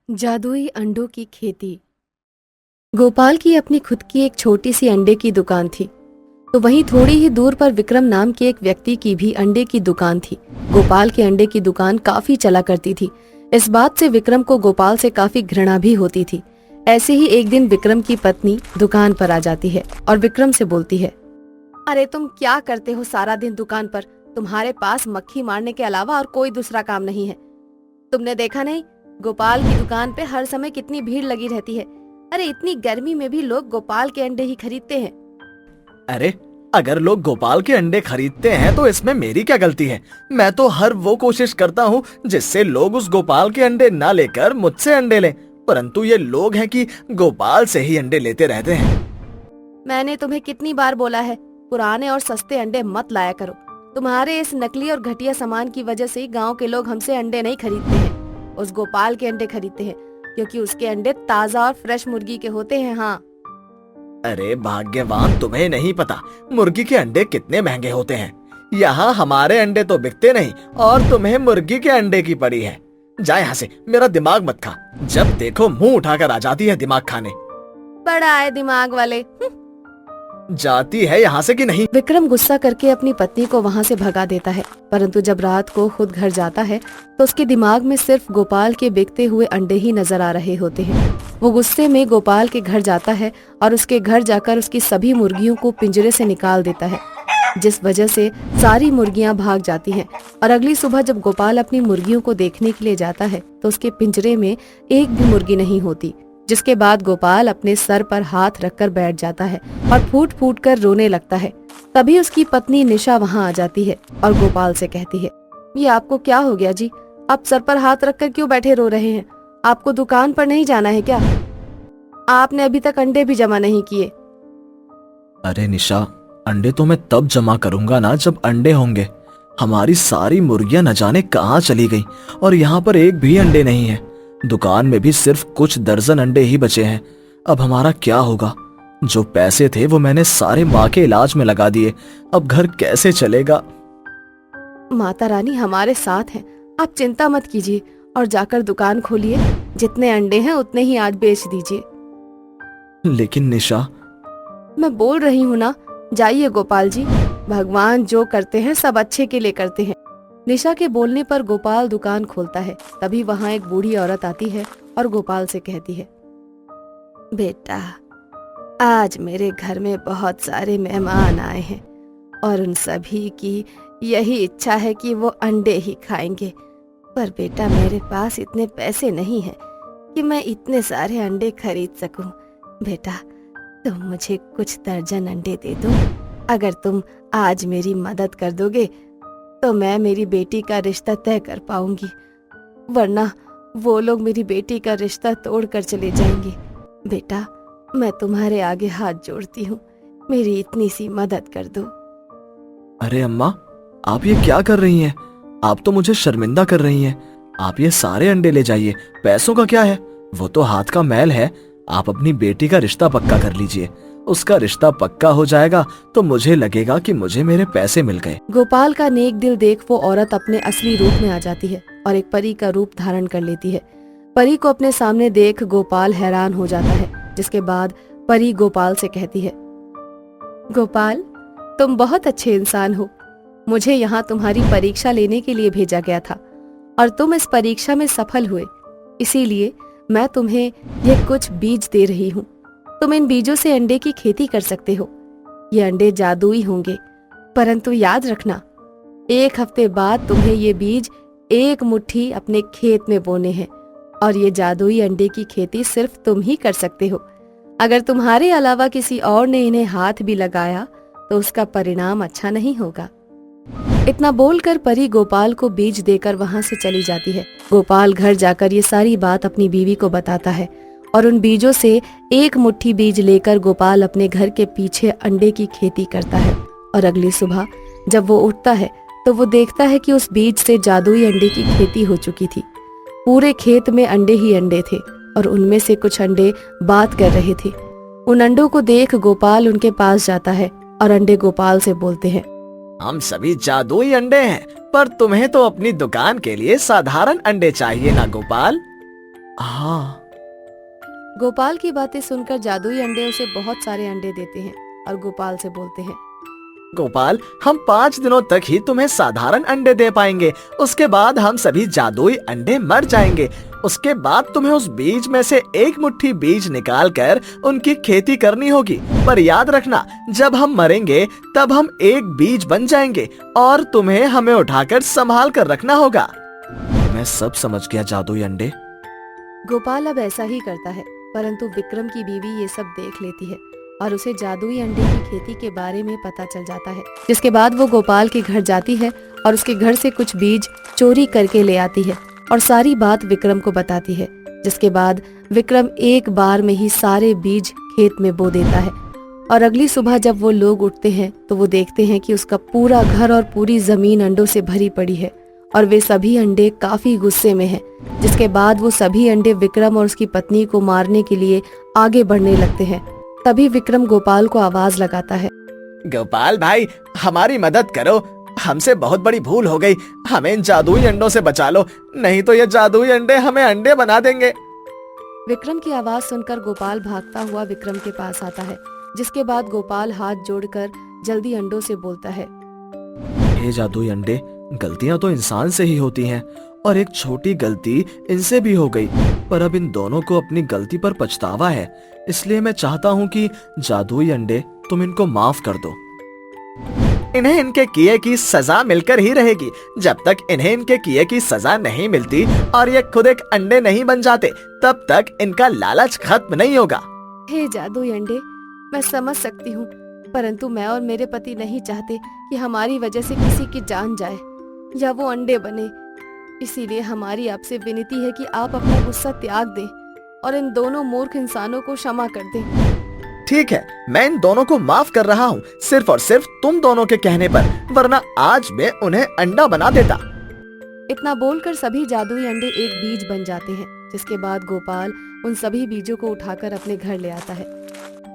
जादुई अंडों की खेती। गोपाल की अपनी खुद की एक छोटी सी अंडे की दुकान थी। तो वहीं थोड़ी ही दूर पर विक्रम नाम के एक व्यक्ति की भी अंडे की दुकान थी। गोपाल के अंडे की दुकान काफी चला करती थी। इस बात से विक्रम को गोपाल से काफी घृणा भी होती थी। ऐसे ही एक दिन विक्रम की पत्नी दुकान पर आ जाती है और विक्रम से बोलती है, अरे तुम क्या करते हो सारा दिन दुकान पर? तुम्हारे पास मक्खी मारने के अलावा और कोई दूसरा काम नहीं है। तुमने देखा नहीं, गोपाल की दुकान पे हर समय कितनी भीड़ लगी रहती है। अरे इतनी गर्मी में भी लोग गोपाल के अंडे ही खरीदते हैं। अरे अगर लोग गोपाल के अंडे खरीदते हैं तो इसमें मेरी क्या गलती है? मैं तो हर वो कोशिश करता हूँ जिससे लोग उस गोपाल के अंडे ना लेकर मुझसे अंडे लें, परंतु ये लोग हैं कि गोपाल से ही अंडे लेते रहते हैं। मैंने तुम्हें कितनी बार बोला है, पुराने और सस्ते अंडे मत लाया करो। तुम्हारे इस नकली और घटिया सामान की वजह से गांव के लोग हमसे अंडे नहीं खरीदते हैं, उस गोपाल के अंडे खरीदते हैं, क्योंकि उसके अंडे ताजा और फ्रेश मुर्गी के होते हैं। हाँ, अरे भाग्यवान, तुम्हें नहीं पता मुर्गी के अंडे कितने महंगे होते हैं। यहाँ हमारे अंडे तो बिकते नहीं और तुम्हें मुर्गी के अंडे की पड़ी है। जा यहाँ से, मेरा दिमाग मत खा। जब देखो मुंह उठाकर आ जाती है दिमाग खाने। बड़ा है दिमाग वाले। जाती है यहाँ से कि नहीं? विक्रम गुस्सा करके अपनी पत्नी को वहाँ से भगा देता है, परंतु जब रात को खुद घर जाता है तो उसके दिमाग में सिर्फ गोपाल के बिकते हुए अंडे ही नजर आ रहे होते हैं। वो गुस्से में गोपाल के घर जाता है और उसके घर जाकर उसकी सभी मुर्गियों को पिंजरे से निकाल देता है, जिस वजह से सारी मुर्गियां भाग जाती हैं। और अगली सुबह जब गोपाल अपनी मुर्गियों को देखने के लिए जाता है तो उसके पिंजरे में एक भी मुर्गी नहीं होती, जिसके बाद गोपाल अपने सर पर हाथ रखकर बैठ जाता है और फूट फूट कर रोने लगता है। तभी उसकी पत्नी निशा वहाँ आ जाती है और गोपाल से कहती है, ये आपको क्या हो गया जी? आप सर पर हाथ रखकर क्यों बैठे रो रहे हैं? आपको दुकान पर नहीं जाना है क्या? आपने अभी तक अंडे भी जमा नहीं किए। अरे निशा, अंडे तो मैं तब जमा करूंगा ना जब अंडे होंगे। हमारी सारी मुर्गियां न जाने कहाँ चली गई और यहाँ पर एक भी अंडे नहीं है। दुकान में भी सिर्फ कुछ दर्जन अंडे ही बचे हैं। अब हमारा क्या होगा? जो पैसे थे वो मैंने सारे माँ के इलाज में लगा दिए। अब घर कैसे चलेगा? माता रानी हमारे साथ हैं, आप चिंता मत कीजिए और जाकर दुकान खोलिए। जितने अंडे हैं उतने ही आज बेच दीजिए। लेकिन निशा, मैं बोल रही हूँ ना, जाइए गोपाल जी, भगवान जो करते हैं सब अच्छे के लिए करते हैं। निशा के बोलने पर गोपाल दुकान खोलता है। तभी वहाँ एक बूढ़ी औरत आती है और गोपाल से कहती है, बेटा, आज मेरे घर में बहुत सारे मेहमान आए हैं और उन सभी की यही इच्छा है कि वो अंडे ही खाएंगे। पर बेटा, मेरे पास इतने पैसे नहीं हैं कि मैं इतने सारे अंडे खरीद सकूं। बेटा, तुम मुझे कुछ दर्जन अंडे दे दो। अगर तुम आज मेरी मदद कर दोगे तो मैं मेरी बेटी का रिश्ता तय कर पाऊंगी, वरना वो लोग मेरी बेटी का रिश्ता तोड़ कर चले जाएंगे। बेटा, मैं तुम्हारे आगे हाथ जोड़ती हूँ, मेरी इतनी सी मदद कर दो। अरे अम्मा, आप ये क्या कर रही हैं? आप तो मुझे शर्मिंदा कर रही हैं। आप ये सारे अंडे ले जाइए, पैसों का क्या है? वो तो हाथ का मैल है। आप अपनी बेटी का रिश्ता पक्का कर लीजिए। उसका रिश्ता पक्का हो जाएगा तो मुझे लगेगा कि मुझे मेरे पैसे मिल गए। गोपाल का नेक दिल देख वो औरत अपने असली रूप में आ जाती है और एक परी का रूप धारण कर लेती है। परी को अपने सामने देख गोपाल हैरान हो जाता है, जिसके बाद परी गोपाल से कहती है, गोपाल, तुम बहुत अच्छे इंसान हो। मुझे यहाँ तुम्हारी परीक्षा लेने के लिए भेजा गया था और तुम इस परीक्षा में सफल हुए, इसीलिए मैं तुम्हें ये कुछ बीज दे रही हूँ। तुम इन बीजों से अंडे की खेती कर सकते हो। ये अंडे जादुई होंगे, परंतु याद रखना, 1 हफ्ते बाद तुम्हें ये बीज 1 मुट्ठी अपने खेत में बोने हैं और ये जादुई अंडे की खेती सिर्फ तुम ही कर सकते हो। अगर तुम्हारे अलावा किसी और ने इन्हें हाथ भी लगाया तो उसका परिणाम अच्छा नहीं होगा। इतना बोलकर परी गोपाल को बीज देकर वहां से चली जाती है। गोपाल घर जाकर ये सारी बात अपनी बीवी को बताता है और उन बीजों से 1 मुट्ठी बीज लेकर गोपाल अपने घर के पीछे अंडे की खेती करता है। और अगली सुबह जब वो उठता है तो वो देखता है कि उस बीज से जादुई अंडे की खेती हो चुकी थी। पूरे खेत में अंडे ही अंडे थे और उनमें से कुछ अंडे बात कर रहे थे। उन अंडों को देख गोपाल उनके पास जाता है और अंडे गोपाल से बोलते हैं, हम सभी जादुई अंडे हैं, पर तुम्हें तो अपनी दुकान के लिए साधारण अंडे चाहिए ना गोपाल? हाँ। गोपाल की बातें सुनकर जादुई अंडे उसे बहुत सारे अंडे देते हैं और गोपाल से बोलते हैं, गोपाल, हम 5 दिनों तक ही तुम्हें साधारण अंडे दे पाएंगे। उसके बाद हम सभी जादुई अंडे मर जाएंगे। उसके बाद तुम्हें उस बीज में से एक मुट्ठी बीज निकाल कर उनकी खेती करनी होगी। पर याद रखना, जब हम मरेंगे तब हम एक बीज बन जाएंगे और तुम्हें हमें उठाकर संभाल कर रखना होगा। मैं सब समझ गया जादुई अंडे। गोपाल अब ऐसा ही करता है, परंतु विक्रम की बीवी ये सब देख लेती है और उसे जादुई अंडे की खेती के बारे में पता चल जाता है। जिसके बाद वो गोपाल के घर जाती है और उसके घर से कुछ बीज चोरी करके ले आती है और सारी बात विक्रम को बताती है। जिसके बाद विक्रम एक बार में ही सारे बीज खेत में बो देता है और अगली सुबह जब वो लोग उठते हैं तो वो देखते हैं कि उसका पूरा घर और पूरी जमीन अंडों से भरी पड़ी है और वे सभी अंडे काफी गुस्से में हैं। जिसके बाद वो सभी अंडे विक्रम और उसकी पत्नी को मारने के लिए आगे बढ़ने लगते हैं। तभी विक्रम गोपाल को आवाज लगाता है, गोपाल भाई, हमारी मदद करो। हमसे बहुत बड़ी भूल हो गई। हमें इन जादुई अंडों से बचा लो, नहीं तो ये जादुई अंडे हमें अंडे बना देंगे। विक्रम की आवाज सुनकर गोपाल भागता हुआ विक्रम के पास आता है। जिसके बाद गोपाल हाथ जोड़कर जल्दी अंडों से बोलता है, ये जादुई अंडे, गलतियां तो इंसान से ही होती हैं और एक छोटी गलती इनसे भी हो गई, पर अब इन दोनों को अपनी गलती पर पछतावा है। इसलिए मैं चाहता हूँ कि जादुई अंडे, तुम इनको माफ कर दो। इन्हें इनके किए की सजा मिलकर ही रहेगी। जब तक इन्हें इनके किए की सजा नहीं मिलती और ये खुद एक अंडे नहीं बन जाते, तब तक इनका लालच खत्म नहीं होगा। हे जादुई अंडे, मैं समझ सकती हूँ, परंतु मैं और मेरे पति नहीं चाहते कि हमारी वजह से किसी की जान जाए या वो अंडे बने। इसीलिए हमारी आपसे विनती है कि आप अपना गुस्सा त्याग दें और इन दोनों मूर्ख इंसानों को क्षमा कर दें। ठीक है, मैं इन दोनों को माफ कर रहा हूँ, सिर्फ और सिर्फ तुम दोनों के कहने पर, वरना आज मैं उन्हें अंडा बना देता। इतना बोलकर सभी जादुई अंडे एक बीज बन जाते हैं। जिसके बाद गोपाल उन सभी बीजों को उठाकर अपने घर ले आता है।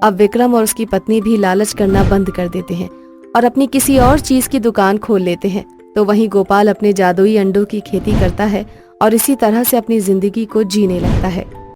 अब विक्रम और उसकी पत्नी भी लालच करना बंद कर देते हैं और अपनी किसी और चीज की दुकान खोल लेते हैं। तो वहीं गोपाल अपने जादुई अंडों की खेती करता है और इसी तरह से अपनी जिंदगी को जीने लगता है।